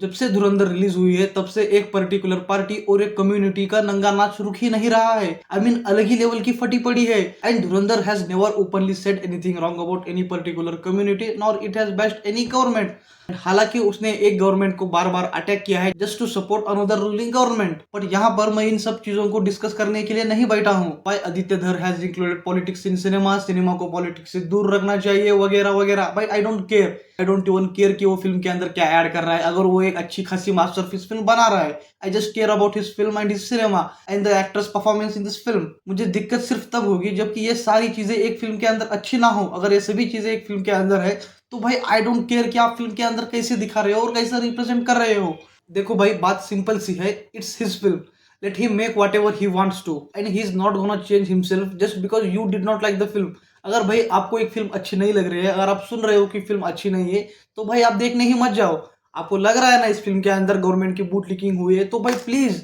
जब से धुरंधर रिलीज हुई है तब से एक पर्टिकुलर पार्टी और एक कम्युनिटी का नंगा नाच रुक ही नहीं रहा है। आई मीन अलग ही लेवल की फटी पड़ी है। And Dhurandhar has never openly said anything wrong about any particular community nor it has best any government. हालांकि उसने एक गवर्नमेंट को बार बार अटैक किया है just to support another ruling government, but यहाँ पर मैं इन सब चीजों को डिस्कस करने के लिए नहीं बैठा हूँ। भाई आदित्य धर has included politics in cinema, cinema को पॉलिटिक्स से दूर रखना चाहिए वगैरह वगैरह। भाई I don't care, I don't even care कि वो फिल्म के अंदर क्या ऐड कर रहा है। अगर वो एक अच्छी खासी मास्टरपीस फिल्म बना रहा है, I just care about his film and his cinema and the actors performance in this film. मुझे दिक्कत सिर्फ तब होगी जबकि ये सारी चीजें एक फिल्म के अंदर अच्छी ना हो। अगर ये सभी चीजें एक फिल्म के अंदर है तो भाई आई डोंट केयर कि आप फिल्म के अंदर कैसे दिखा रहे हो और कैसे रिप्रेजेंट कर रहे हो। देखो भाई बात सिंपल सी है, it's his film, let him make whatever he wants to and he is not gonna change himself just because you did not like the film. अगर भाई आपको एक फिल्म अच्छी नहीं लग रही है, अगर आप सुन रहे हो कि फिल्म अच्छी नहीं है, तो भाई आप देखने ही मत जाओ। आपको लग रहा है ना इस फिल्म के अंदर गवर्नमेंट की बूट लीकिंग हुई है, तो भाई please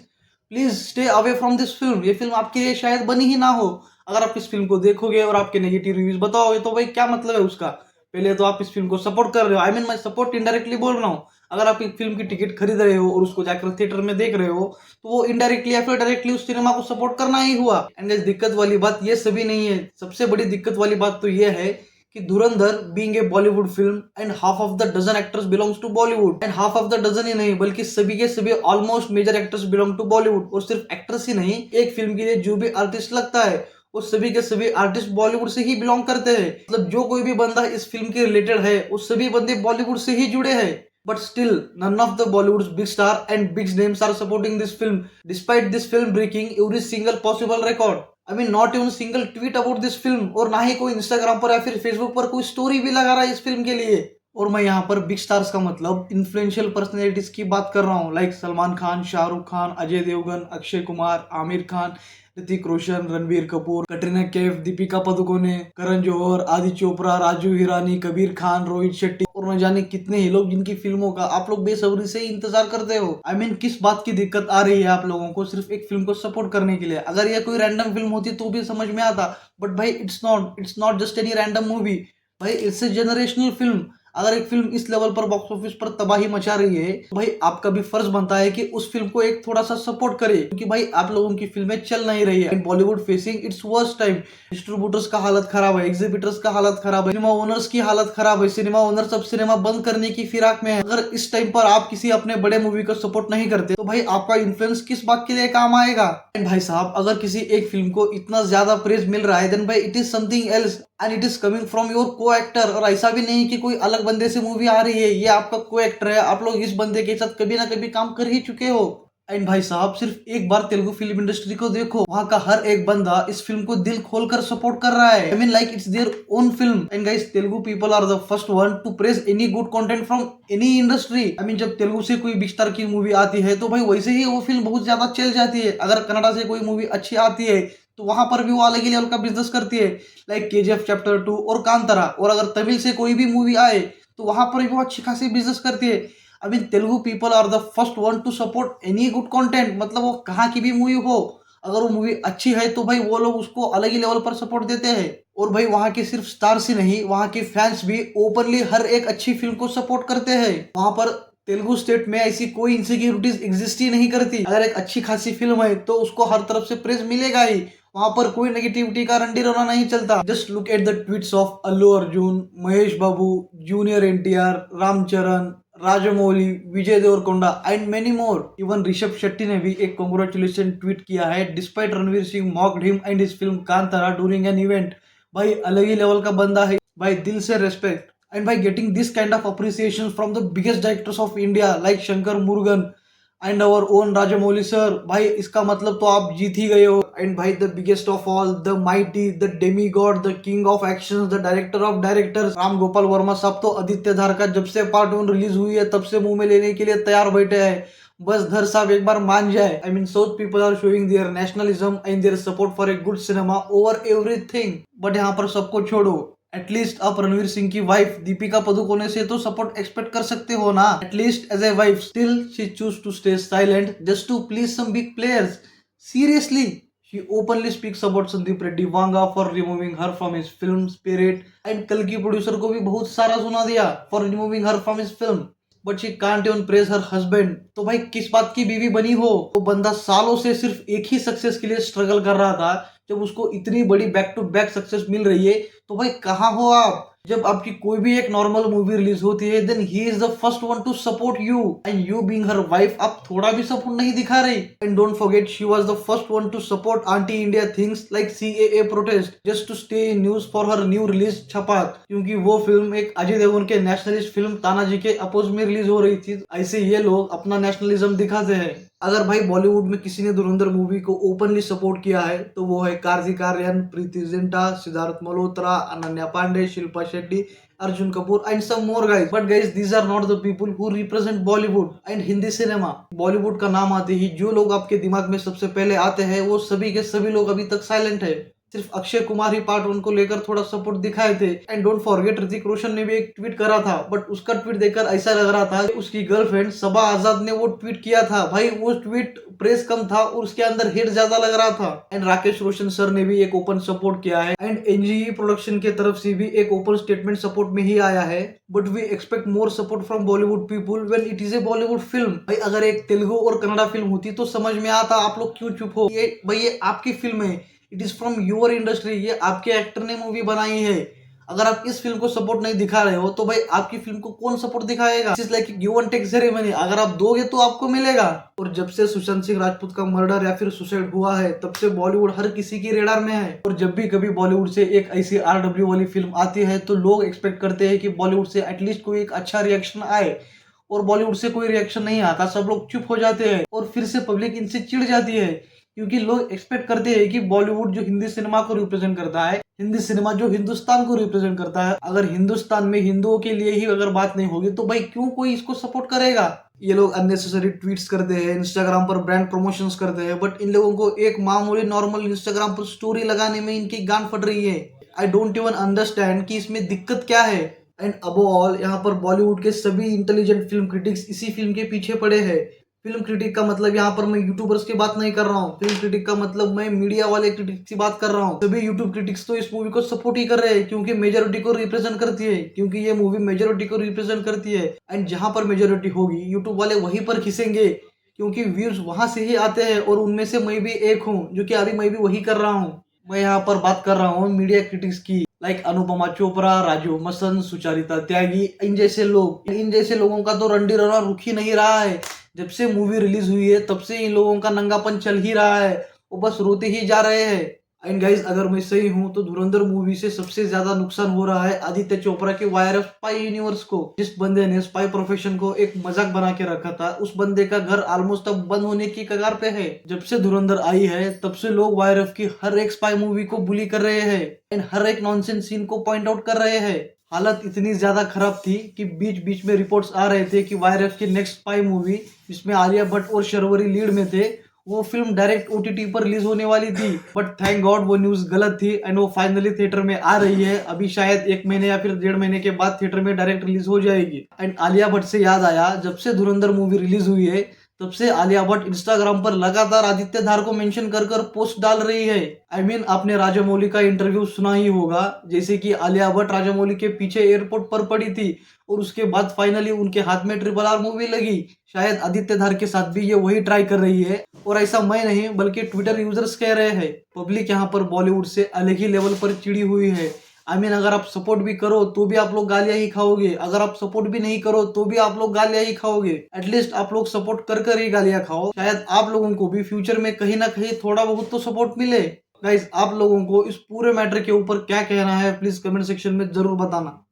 please stay away from this film. ये फिल्म आपके लिए शायद बनी ही ना हो। अगर आप इस फिल्म को देखोगे और आपके नेगेटिव रिव्यूज बताओगे तो भाई क्या मतलब है उसका। पहले तो आप इस फिल्म को सपोर्ट कर रहे हो, आई मीन मैं सपोर्ट इनडायरेक्टली बोल रहा हूँ। अगर आप एक फिल्म की टिकट खरीद रहे हो और उसको जाकर थिएटर में देख रहे हो, तो वो इनडायरेक्टली या फिर डायरेक्टली उस सिनेमा को सपोर्ट करना ही हुआ। एंड इस दिक्कत वाली बात ये सभी नहीं है। सबसे बड़ी दिक्कत वाली बात तो ये है कि Dhurandhar being a Bollywood film and half of the dozen actors belongs to Bollywood, and half of the dozen ही नहीं बल्कि सभी के सभी almost major actors belong to Bollywood. और सिर्फ एक्टर्स ही नहीं, एक फिल्म के लिए जो भी आर्टिस्ट लगता है वो सभी के सभी आर्टिस्ट बॉलीवुड से ही बिलोंग करते हैं। मतलब जो कोई भी बंदा इस फिल्म के रिलेटेड है वो सभी बंदे बॉलीवुड से ही जुड़े हैं। But still, none of the Bollywood's big star and big names are supporting this film, despite this film breaking every single possible record. I mean, not even single tweet about this film, और ना ही कोई Instagram पर या फिर Facebook पर कोई story भी लगा रहा है इस फिल्म के लिए। और मैं यहाँ पर बिग स्टार्स का मतलब इन्फ्लुएंशियल पर्सनैलिटीज की बात कर रहा हूँ, लाइक सलमान खान, शाहरुख खान, अजय देवगन, अक्षय कुमार, आमिर खान, ऋतिक रोशन, रणबीर कपूर, कटरीना कैफ, दीपिका पादुकोणे, करण जौहर, आदि चोपड़ा, राजू हिरानी, कबीर खान, रोहित शेट्टी और न जाने कितने ही लोग जिनकी फिल्मों का आप लोग बेसब्री से इंतजार करते हो। आई मीन किस बात की दिक्कत आ रही है आप लोगों को सिर्फ एक फिल्म को सपोर्ट करने के लिए। अगर ये कोई रैंडम फिल्म होती तो भी समझ में आता, बट भाई it's not just any random movie. भाई इट्स ए जनरेशनल फिल्म। अगर एक फिल्म इस लेवल पर बॉक्स ऑफिस पर तबाही मचा रही है तो भाई आपका भी फर्ज बनता है कि उस फिल्म को एक थोड़ा सा सपोर्ट करे, क्योंकि भाई आप लोगों की फिल्में चल नहीं रही है। Bollywood facing its worst time. Distributors का हालत खराब है, एग्जीबिटर्स का हालत खराब है, सिनेमा ओनर्स की हालत खराब है। सिनेमा ओनर्स अब सिनेमा बंद करने की फिराक में है। अगर इस टाइम पर आप किसी अपने बड़े मूवी को सपोर्ट नहीं करते तो भाई आपका इन्फ्लुएंस किस बात के लिए काम आएगा। एंड भाई साहब अगर किसी एक फिल्म को इतना ज्यादा प्रेज मिल रहा है देन भाई it is something else and it is coming from your को एक्टर। और ऐसा भी नहीं कि कोई अलग बंदे से मूवी आ रही है, ये आपका को एक्टर है। आप लोग इस बंदे के साथ कभी ना कभी काम कर ही चुके हो। एंड भाई साहब सिर्फ एक बार तेलुगु फिल्म इंडस्ट्री को देखो, वहां का हर एक बंदा इस फिल्म को दिल खोलकर सपोर्ट कर रहा है। I mean like it's their own film. And guys Telugu people are the first one to praise any good content from any industry. I mean जब तेलुगु से कोई बिग स्टार की मूवी आती है तो भाई वैसे ही वो फिल्म बहुत ज्यादा चल जाती है। अगर कन्नड़ा से कोई मूवी अच्छी आती है तो वहां पर भी वो अलग ही लेवल का बिजनेस करती है, लाइक केजीएफ चैप्टर 2 और कांतारा। और अगर तमिल से कोई भी मूवी आए तो वहां पर भी वो अच्छी खासी बिजनेस करती है। I mean Telugu people are the first one to support any good content, मतलब वो कहाँ की भी मूवी हो, अगर वो मूवी अच्छी है तो भाई वो लोग उसको अलग ही लेवल पर सपोर्ट देते हैं। और भाई वहाँ के सिर्फ स्टार्स ही नहीं, वहाँ के फैंस भी ओपनली हर एक अच्छी फिल्म को सपोर्ट करते हैं। वहां पर तेलुगु स्टेट में ऐसी कोई इनसिक्योरिटीज एग्जिस्ट ही नहीं करती। अगर एक अच्छी खासी फिल्म है तो उसको हर तरफ से प्रेज मिलेगा ही। वहां पर कोई नेगेटिविटी का रंडी रोना नहीं चलता। Just look at the tweets of Allu Arjun, Mahesh Babu, junior NTR, Ram Charan, Rajamouli, Vijay Deverakonda and many more. Even Rishab Shetty ने भी एक कांग्रेचुलेशन ट्वीट किया है despite Ranveer Singh mocked him and his film Kantara during an event. भाई अलग ही लेवल का बंदा है, भाई दिल से respect. And by getting this kind of appreciation from the biggest directors of India like Shankar Murugan and our own Rajamouli sir, भाई इसका मतलब तो आप जीत ही गए हो। And भाई the biggest of all, the mighty, the demigod, the king of actions, the director of directors, Ram Gopal Verma साहब तो आदित्य धार का जब से पार्ट 1 रिलीज हुई है तब से मुंह में लेने के लिए तैयार बैठे हैं। बस धर साहब एक बार मान जाए। I mean south people are showing their nationalism and their support for a good cinema over everything. But यहाँ पर सबको छोड़ो, एटलीस्ट आप रणवीर सिंह की वाइफ दीपिका पादुकोणे से तो सपोर्ट एक्सपेक्ट कर सकते हो ना, at least as a wife. Still she choose to stay silent just to please some big players. Seriously she openly speaks about Sandeep Reddy Vanga for removing her from his film Spirit, and कल की producer को भी बहुत सारा सुना दिया for removing her from his film. But she can't even praise her husband. तो भाई किस बात की बीवी बनी हो? वो बंदा सालों से सिर्फ एक ही सक्सेस के लिए स्ट्रगल कर रहा था, जब उसको इतनी बड़ी बैक टू बैक सक्सेस मिल रही है तो भाई कहाँ हो आप? जब आपकी कोई भी एक नॉर्मल मूवी रिलीज होती है then he is the first one to support you, and you being her wife आप थोड़ा भी सपोर्ट नहीं दिखा रही। And don't forget she was the first one to support anti India things like CAA protest just to stay in news for her new release Chhapaak, क्योंकि वो film एक अजय देवगन के नेशनलिस्ट फिल्म तानाजी के अपोज में रिलीज हो रही थी। ऐसे ये लोग अपना नेशनलिज्म दिखाते हैं। अगर भाई बॉलीवुड में किसी ने धुरंधर मूवी को ओपनली सपोर्ट किया है तो वो है Kartik Aaryan, Preity Zinta, Siddharth Malhotra, Ananya Panday, Shilpa Shetty, Arjun Kapoor and some more guys. But guys these are not the people who represent Bollywood and Hindi cinema. Bollywood का नाम आते ही जो लोग आपके दिमाग में सबसे पहले आते हैं वो सभी के सभी लोग अभी तक साइलेंट है। सिर्फ अक्षय कुमार ही पार्ट 1 को लेकर थोड़ा सपोर्ट दिखाए थे। And don't forget Hrithik Roshan ने भी एक ट्वीट करा था, बट उसका ट्वीट देखकर ऐसा लग रहा था उसकी गर्लफ्रेंड सबा आजाद ने वो ट्वीट किया था। भाई वो ट्वीट प्रेस कम था और उसके अंदर हिट ज्यादा लग रहा था। एंड राकेश रोशन सर ने भी एक ओपन सपोर्ट किया है एंड एनजीई प्रोडक्शन की तरफ से भी एक ओपन स्टेटमेंट सपोर्ट में ही आया है। But we expect more support from Bollywood people when it is a Bollywood film. भाई अगर एक तेलुगु और कन्नड़ा फिल्म होती तो समझ में आता, आप लोग क्यों चुप हो? ये भाई ये आपकी फिल्म है, it is from your industry, ये आपके एक्टर ने मूवी बनाई है। अगर आप इस फिल्म को सपोर्ट नहीं दिखा रहे हो तो भाई आपकी फिल्म को कौन सपोर्ट दिखाएगा? It's like give and take ceremony, अगर आप दोगे तो आपको मिलेगा। और जब से सुशांत सिंह राजपूत का मर्डर या फिर सुसाइड हुआ है तब से बॉलीवुड हर किसी की रेडार में है। और जब भी कभी बॉलीवुड से एक ऐसी आरडब्ल्यू वाली फिल्म आती है तो लोग एक्सपेक्ट करते हैं कि बॉलीवुड से एटलीस्ट कोई एक अच्छा रिएक्शन आए, और बॉलीवुड से कोई रिएक्शन नहीं आता, सब लोग चुप हो जाते हैं और फिर से पब्लिक इनसे चिढ़ जाती है, क्योंकि लोग एक्सपेक्ट करते हैं कि बॉलीवुड जो हिंदी सिनेमा को रिप्रेजेंट करता है, हिंदी सिनेमा जो हिंदुस्तान को रिप्रेजेंट करता है, अगर हिंदुस्तान में हिंदुओं के लिए ही अगर बात नहीं होगी तो भाई क्यों कोई इसको सपोर्ट करेगा? ये लोग अननेसेसरी ट्वीट्स करते हैं, इंस्टाग्राम पर ब्रांड प्रमोशंस करते हैं, बट इन लोगों को एक मामूली नॉर्मल इंस्टाग्राम पर स्टोरी लगाने में इनकी गांड फट रही है। आई डोंट इवन अंडरस्टैंड कि इसमें दिक्कत क्या है। एंड अबो ऑल यहाँ पर बॉलीवुड के सभी इंटेलिजेंट फिल्म क्रिटिक्स इसी फिल्म के पीछे पड़े हैं। फिल्म क्रिटिक का मतलब यहाँ पर मैं यूट्यूबर्स की बात नहीं कर रहा हूँ, फिल्म क्रिटिक का मतलब मैं मीडिया वाले क्रिटिक्स की बात कर रहा हूँ। सभी यूट्यूब क्रिटिक्स तो इस मूवी को सपोर्ट ही कर रहे हैं क्योंकि मेजोरिटी को रिप्रेजेंट करती है, क्योंकि ये मूवी मेजोरिटी को रिप्रेजेंट करती है। एंड जहां पर मेजोरिटी होगी यूट्यूब वाले वहीं पर खिसेंगे, क्योंकि व्यूज वहां से ही आते हैं और उनमें से मैं भी एक हूँ, जो कि अभी मैं भी वही कर रहा हूँ। मैं यहाँ पर बात कर रहा हूँ मीडिया क्रिटिक्स की, लाइक अनुपमा चोपड़ा, राजीव मसन, सुचारिता त्यागी, इन जैसे लोग। इन जैसे लोगों का तो रंडी रोना रुक ही नहीं रहा है। जब से मूवी रिलीज हुई है तब से इन लोगों का नंगापन चल ही रहा है, वो बस रोते ही जा रहे हैं। एंड गाइस अगर मैं सही हूं तो धुरंधर मूवी से सबसे ज्यादा नुकसान हो रहा है आदित्य चोपड़ा के वायर ऑफ स्पाई यूनिवर्स को। जिस बंदे ने स्पाई प्रोफेशन को एक मजाक बना के रखा था, उस बंदे का घर ऑलमोस्ट अब बंद होने की कगार पे है। जब से धुरंधर आई है तब से लोग वायर ऑफ की हर एक स्पाई मूवी को बुली कर रहे हैं एंड हर एक नॉनसेंस सीन को पॉइंट आउट कर रहे हैं। हालत इतनी ज्यादा खराब थी कि बीच बीच में रिपोर्ट्स आ रहे थे कि वायर ऑफ की नेक्स्ट स्पाई मूवी, जिसमें आलिया भट्ट और शर्वरी लीड में थे, वो फिल्म डायरेक्ट ओटीटी पर रिलीज होने वाली थी। बट थैंक गॉड वो न्यूज गलत थी एंड वो फाइनली थिएटर में आ रही है। अभी शायद 1 महीने या फिर 1.5 महीने के बाद थिएटर में डायरेक्ट रिलीज हो जाएगी। एंड आलिया भट्ट से याद आया, जब से धुरंधर मूवी रिलीज हुई है तब से आलिया भट्ट इंस्टाग्राम पर लगातार आदित्य धार को मेंशन कर कर पोस्ट डाल रही है। आई मीन आपने राजामौली का इंटरव्यू सुना ही होगा, जैसे कि आलिया भट्ट राजामौली के पीछे एयरपोर्ट पर पड़ी थी और उसके बाद फाइनली उनके हाथ में RRR मूवी लगी। शायद आदित्य धार के साथ भी ये वही ट्राई कर रही है, और ऐसा मैं नहीं बल्कि ट्विटर यूजर्स कह रहे हैं। पब्लिक यहाँ पर बॉलीवुड से अलग ही लेवल पर चिड़ी हुई है। आई मीन अगर आप सपोर्ट भी करो तो भी आप लोग गालियां ही खाओगे, अगर आप सपोर्ट भी नहीं करो तो भी आप लोग गालियां ही खाओगे। एटलीस्ट आप लोग सपोर्ट कर कर ही गालियां खाओ, शायद आप लोगों को भी फ्यूचर में कहीं ना कहीं थोड़ा बहुत तो सपोर्ट मिले। गाइस आप लोगों को इस पूरे मैटर के ऊपर क्या कहना है प्लीज कमेंट सेक्शन में जरूर बताना।